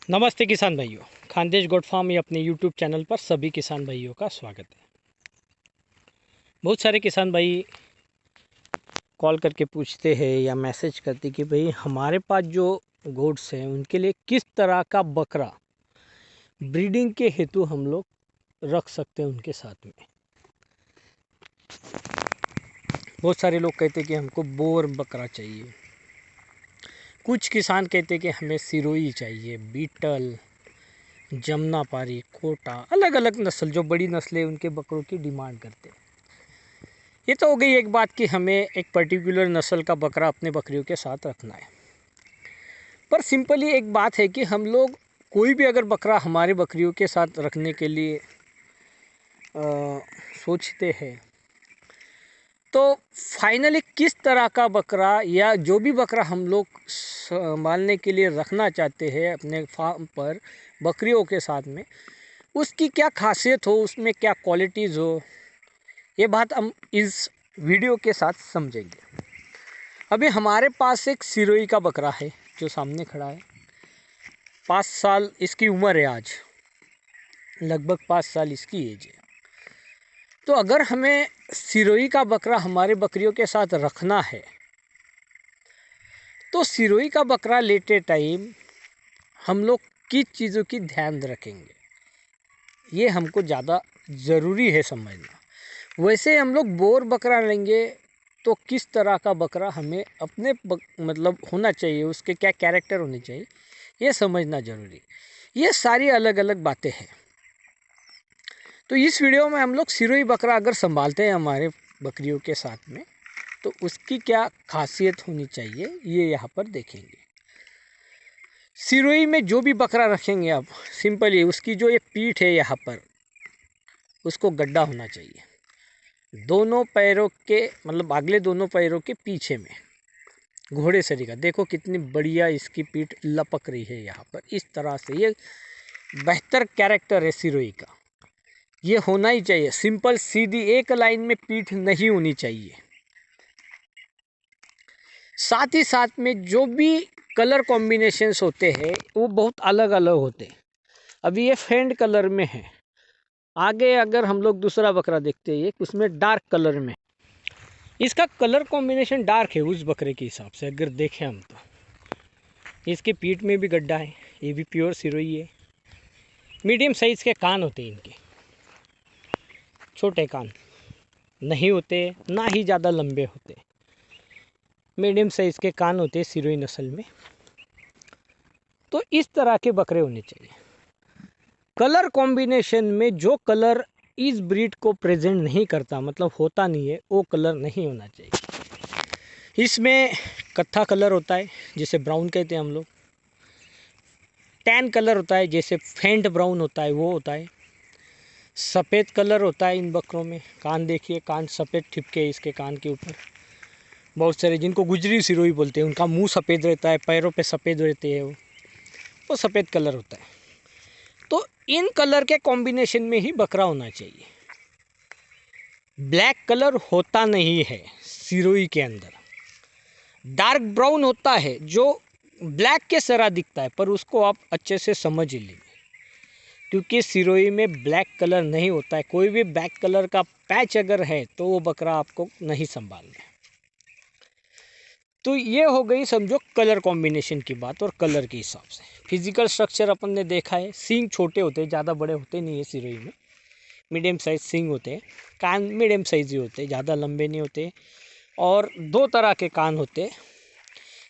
नमस्ते किसान भाइयों, खानदेश गोट फार्म या अपने यूट्यूब चैनल पर सभी किसान भाइयों का स्वागत है। बहुत सारे किसान भाई कॉल करके पूछते हैं या मैसेज करते कि भाई हमारे पास जो गोट्स हैं उनके लिए किस तरह का बकरा ब्रीडिंग के हेतु हम लोग रख सकते हैं उनके साथ में। बहुत सारे लोग कहते हैं कि हमको बोर बकरा चाहिए, कुछ किसान कहते हैं कि हमें सिरोही चाहिए, बीटल, जमुनापारी, कोटा, अलग अलग नस्ल जो बड़ी नस्लें उनके बकरों की डिमांड करते हैं। ये तो हो गई एक बात कि हमें एक पर्टिकुलर नस्ल का बकरा अपने बकरियों के साथ रखना है। पर सिंपली एक बात है कि हम लोग कोई भी अगर बकरा हमारे बकरियों के साथ रखने के लिए सोचते हैं तो फाइनली किस तरह का बकरा या जो भी बकरा हम लोग संभालने के लिए रखना चाहते हैं अपने फार्म पर बकरियों के साथ में, उसकी क्या खासियत हो, उसमें क्या क्वालिटीज़ हो, ये बात हम इस वीडियो के साथ समझेंगे। अभी हमारे पास एक सिरोही का बकरा है जो सामने खड़ा है। 5 साल इसकी उम्र है, आज लगभग 5 साल इसकी एज है। तो अगर हमें सिरोही का बकरा हमारे बकरियों के साथ रखना है तो सिरोही का बकरा लेते टाइम हम लोग किस चीज़ों की ध्यान रखेंगे, ये हमको ज़्यादा ज़रूरी है समझना। वैसे हम लोग बोर बकरा लेंगे तो किस तरह का बकरा हमें अपने मतलब होना चाहिए, उसके क्या कैरेक्टर होने चाहिए, ये समझना ज़रूरी। ये सारी अलग अलग बातें हैं। तो इस वीडियो में हम लोग सिरोही बकरा अगर संभालते हैं हमारे बकरियों के साथ में तो उसकी क्या खासियत होनी चाहिए ये यहाँ पर देखेंगे। सिरोही में जो भी बकरा रखेंगे आप, सिंपली उसकी जो ये पीठ है यहाँ पर उसको गड्ढा होना चाहिए। दोनों पैरों के मतलब अगले दोनों पैरों के पीछे में घोड़े सरी का देखो कितनी बढ़िया इसकी पीठ लपक रही है यहाँ पर। इस तरह से ये बेहतर कैरेक्टर है सिरोही का, ये होना ही चाहिए। सिंपल सीधी एक लाइन में पीठ नहीं होनी चाहिए। साथ ही साथ में जो भी कलर कॉम्बिनेशंस होते हैं वो बहुत अलग अलग होते हैं। अभी ये फेंड कलर में है, आगे अगर हम लोग दूसरा बकरा देखते हैं उसमें डार्क कलर में, इसका कलर कॉम्बिनेशन डार्क है उस बकरे के हिसाब से। अगर देखें हम तो इसके पीठ में भी गड्ढा है, ये भी प्योर सिरोही है। मीडियम साइज़ के कान होते हैं इनके, छोटे कान नहीं होते ना ही ज़्यादा लंबे होते, मीडियम साइज़ के कान होते हैं सिरोही नस्ल में। तो इस तरह के बकरे होने चाहिए। कलर कॉम्बिनेशन में जो कलर इस ब्रीड को प्रेजेंट नहीं करता, मतलब होता नहीं है, वो कलर नहीं होना चाहिए। इसमें कत्था कलर होता है जिसे ब्राउन कहते हैं हम लोग, टैन कलर होता है जैसे फेंट ब्राउन होता है वो होता है, सफ़ेद कलर होता है इन बकरों में। कान देखिए, कान सफ़ेद ठिपके हैं इसके कान के ऊपर। बहुत सारे जिनको गुजरी सिरोही बोलते हैं उनका मुंह सफ़ेद रहता है, पैरों पे सफ़ेद रहते हैं, वो सफ़ेद कलर होता है। तो इन कलर के कॉम्बिनेशन में ही बकरा होना चाहिए। ब्लैक कलर होता नहीं है सिरोही के अंदर, डार्क ब्राउन होता है जो ब्लैक के तरह दिखता है, पर उसको आप अच्छे से समझ ही लीजिए क्योंकि सिरोही में ब्लैक कलर नहीं होता है। कोई भी ब्लैक कलर का पैच अगर है तो वो बकरा आपको नहीं संभालना है। तो ये हो गई समझो कलर कॉम्बिनेशन की बात और कलर के हिसाब से। फिजिकल स्ट्रक्चर अपन ने देखा है, सींग छोटे होते हैं, ज़्यादा बड़े होते नहीं है सिरोही में, मीडियम साइज सींग होते हैं। कान मीडियम साइज ही होते हैं, ज़्यादा लंबे नहीं होते। और 2 तरह के कान होते हैं,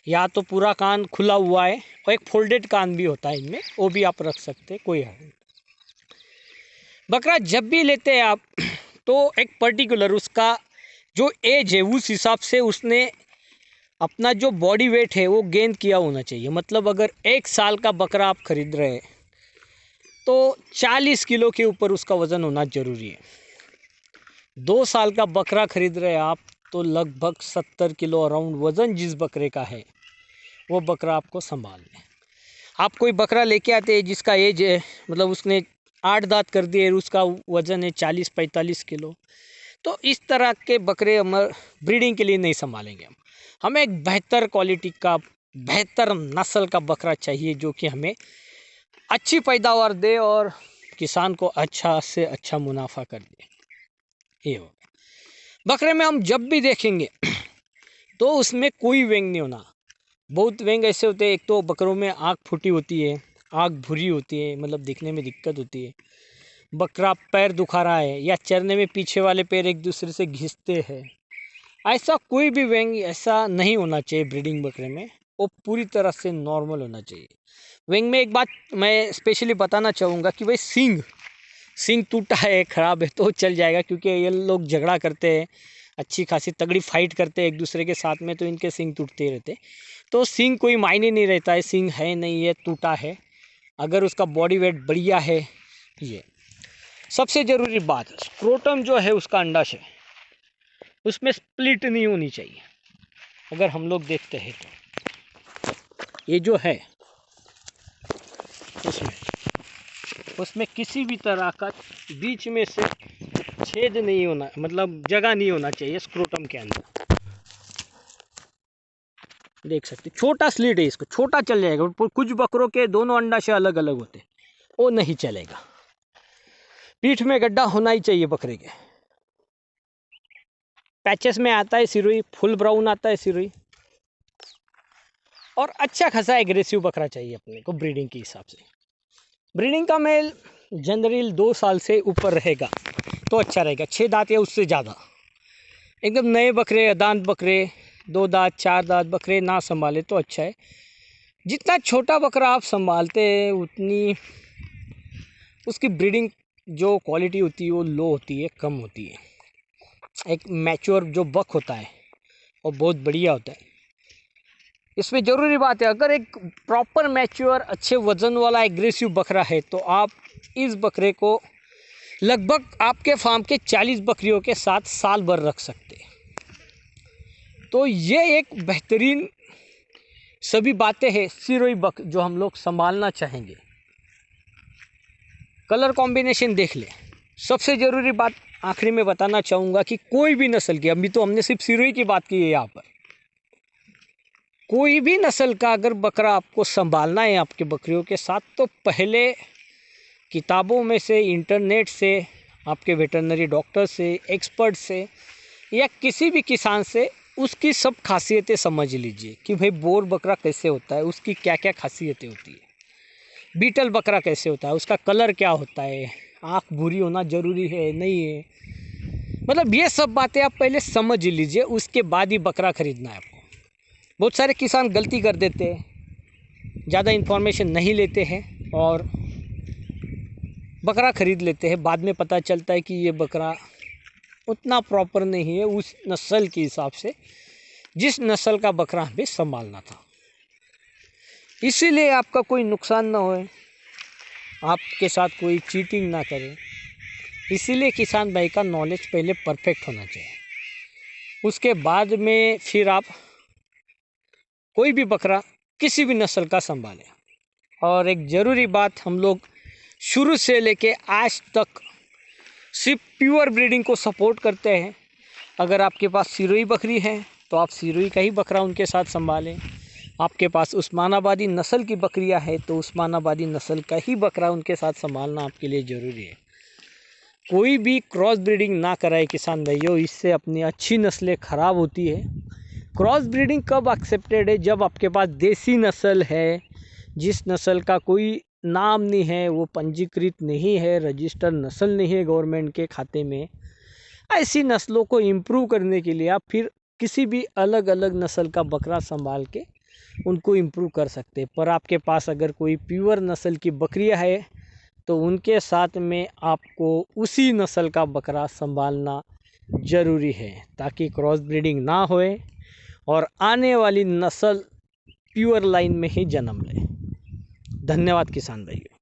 या तो पूरा कान खुला हुआ है और एक फोल्डेड कान भी होता है इनमें, वो भी आप रख सकते हैं, कोई हर्ज नहीं। बकरा जब भी लेते हैं आप तो एक पर्टिकुलर उसका जो एज है उस हिसाब से उसने अपना जो बॉडी वेट है वो गेन किया होना चाहिए। मतलब अगर 1 साल का बकरा आप खरीद रहे हैं तो 40 किलो के ऊपर उसका वज़न होना ज़रूरी है। 2 साल का बकरा खरीद रहे हैं आप तो लगभग 70 किलो अराउंड वज़न जिस बकरे का है वो बकरा आपको संभाल लें। आप कोई बकरा लेके आते हैं जिसका एज है, मतलब उसने 8 दांत कर दिए, उसका वज़न है 40-45 किलो, तो इस तरह के बकरे हम ब्रीडिंग के लिए नहीं संभालेंगे। हमें एक बेहतर क्वालिटी का, बेहतर नस्ल का बकरा चाहिए जो कि हमें अच्छी पैदावार दे और किसान को अच्छा से अच्छा मुनाफा कर दे, ये होगा। बकरे में हम जब भी देखेंगे तो उसमें कोई व्यंग नहीं होना। बहुत व्यंग ऐसे होते हैं, एक तो बकरों में आँख फूटी होती है, आँख भूरी होती है, मतलब दिखने में दिक्कत होती है। बकरा पैर दुखा रहा है या चरने में पीछे वाले पैर एक दूसरे से घिसते हैं, ऐसा कोई भी व्यंग ऐसा नहीं होना चाहिए ब्रीडिंग बकरे में। वो पूरी तरह से नॉर्मल होना चाहिए। व्यंग में एक बात मैं स्पेशली बताना चाहूँगा कि भाई सींग टूटा है, ख़राब है तो चल जाएगा, क्योंकि ये लोग झगड़ा करते हैं, अच्छी खासी तगड़ी फाइट करते हैं एक दूसरे के साथ में, तो इनके सींग टूटते रहते। तो सींग कोई मायने नहीं रहता है, सींग है नहीं है, टूटा है, अगर उसका बॉडी वेट बढ़िया है। ये सबसे ज़रूरी बात, स्क्रोटम जो है उसका अंडाशय, उसमें स्प्लिट नहीं होनी चाहिए। अगर हम लोग देखते हैं तो ये जो है उसमें किसी भी तरह का बीच में से छेद नहीं होना, मतलब जगह नहीं होना चाहिए स्क्रोटम के अंदर। देख सकते छोटा स्लिट है, इसको छोटा चल जाएगा। कुछ बकरों के दोनों अंडाशय अलग अलग होते, वो नहीं चलेगा। पीठ में गड्ढा होना ही चाहिए बकरे के। पैचेस में आता है सिरोही, फुल ब्राउन आता है सिरोही, और अच्छा खासा एग्रेसिव बकरा चाहिए अपने को ब्रीडिंग के हिसाब से। ब्रीडिंग का मेल जनरल 2 साल से ऊपर रहेगा तो अच्छा रहेगा, 6 दांत या उससे ज़्यादा। एकदम नए बकरे, दांत बकरे, 2 दांत 4 दांत बकरे ना संभाले तो अच्छा है। जितना छोटा बकरा आप संभालते हैं उतनी उसकी ब्रीडिंग जो क्वालिटी होती है वो लो होती है, कम होती है। एक मैच्योर जो बक होता है वो बहुत बढ़िया होता है। इसमें ज़रूरी बात है, अगर एक प्रॉपर मैच्योर अच्छे वज़न वाला एग्रेसिव बकरा है तो आप इस बकरे को लगभग आपके फार्म के 40 बकरियों के साथ साल भर रख सकते हैं। तो ये एक बेहतरीन सभी बातें हैं सिरोही बक जो हम लोग संभालना चाहेंगे। कलर कॉम्बिनेशन देख ले। सबसे ज़रूरी बात आखिरी में बताना चाहूँगा कि कोई भी नस्ल की, अभी तो हमने सिर्फ सिरोही की बात की है यहाँ पर, कोई भी नस्ल का अगर बकरा आपको संभालना है आपके बकरियों के साथ, तो पहले किताबों में से, इंटरनेट से, आपके वेटरनरी डॉक्टर से, एक्सपर्ट से या किसी भी किसान से उसकी सब खासियतें समझ लीजिए कि भाई बोर बकरा कैसे होता है, उसकी क्या क्या खासियतें होती है, बीटल बकरा कैसे होता है, उसका कलर क्या होता है, आँख भूरी होना ज़रूरी है नहीं है, मतलब ये सब बातें आप पहले समझ लीजिए, उसके बाद ही बकरा खरीदना है आपको। बहुत सारे किसान गलती कर देते हैं, ज़्यादा इन्फॉर्मेशन नहीं लेते हैं और बकरा ख़रीद लेते हैं। बाद में पता चलता है कि ये बकरा उतना प्रॉपर नहीं है उस नस्ल के हिसाब से जिस नस्ल का बकरा हमें संभालना था। इसीलिए आपका कोई नुकसान ना होए, आपके साथ कोई चीटिंग ना करे, इसीलिए किसान भाई का नॉलेज पहले परफेक्ट होना चाहिए। उसके बाद में फिर आप कोई भी बकरा किसी भी नस्ल का संभालें। और एक ज़रूरी बात, हम लोग शुरू से लेके आज तक सिर्फ प्योर ब्रीडिंग को सपोर्ट करते हैं। अगर आपके पास सिरोही बकरी है तो आप सिरोही का ही बकरा उनके साथ संभालें। आपके पास उस्मानाबादी नस्ल की बकरियां है तो उस्मानाबादी नस्ल का ही बकरा उनके साथ संभालना आपके लिए ज़रूरी है। कोई भी क्रॉस ब्रीडिंग ना कराए किसान भाइयों, इससे अपनी अच्छी नस्लें ख़राब होती है। क्रॉस ब्रीडिंग कब एक्सेप्टेड है? जब आपके पास देसी नस्ल है, जिस नस्ल का कोई नाम नहीं है, वो पंजीकृत नहीं है, रजिस्टर नस्ल नहीं है गवर्नमेंट के खाते में। ऐसी नस्लों को इम्प्रूव करने के लिए आप फिर किसी भी अलग अलग नस्ल का बकरा संभाल के उनको इम्प्रूव कर सकते हैं। पर आपके पास अगर कोई प्योर नस्ल की बकरियां है तो उनके साथ में आपको उसी नस्ल का बकरा संभालना ज़रूरी है, ताकि क्रॉस ब्रीडिंग ना होए और आने वाली नस्ल प्योर लाइन में ही जन्म ले। धन्यवाद किसान भाइयों।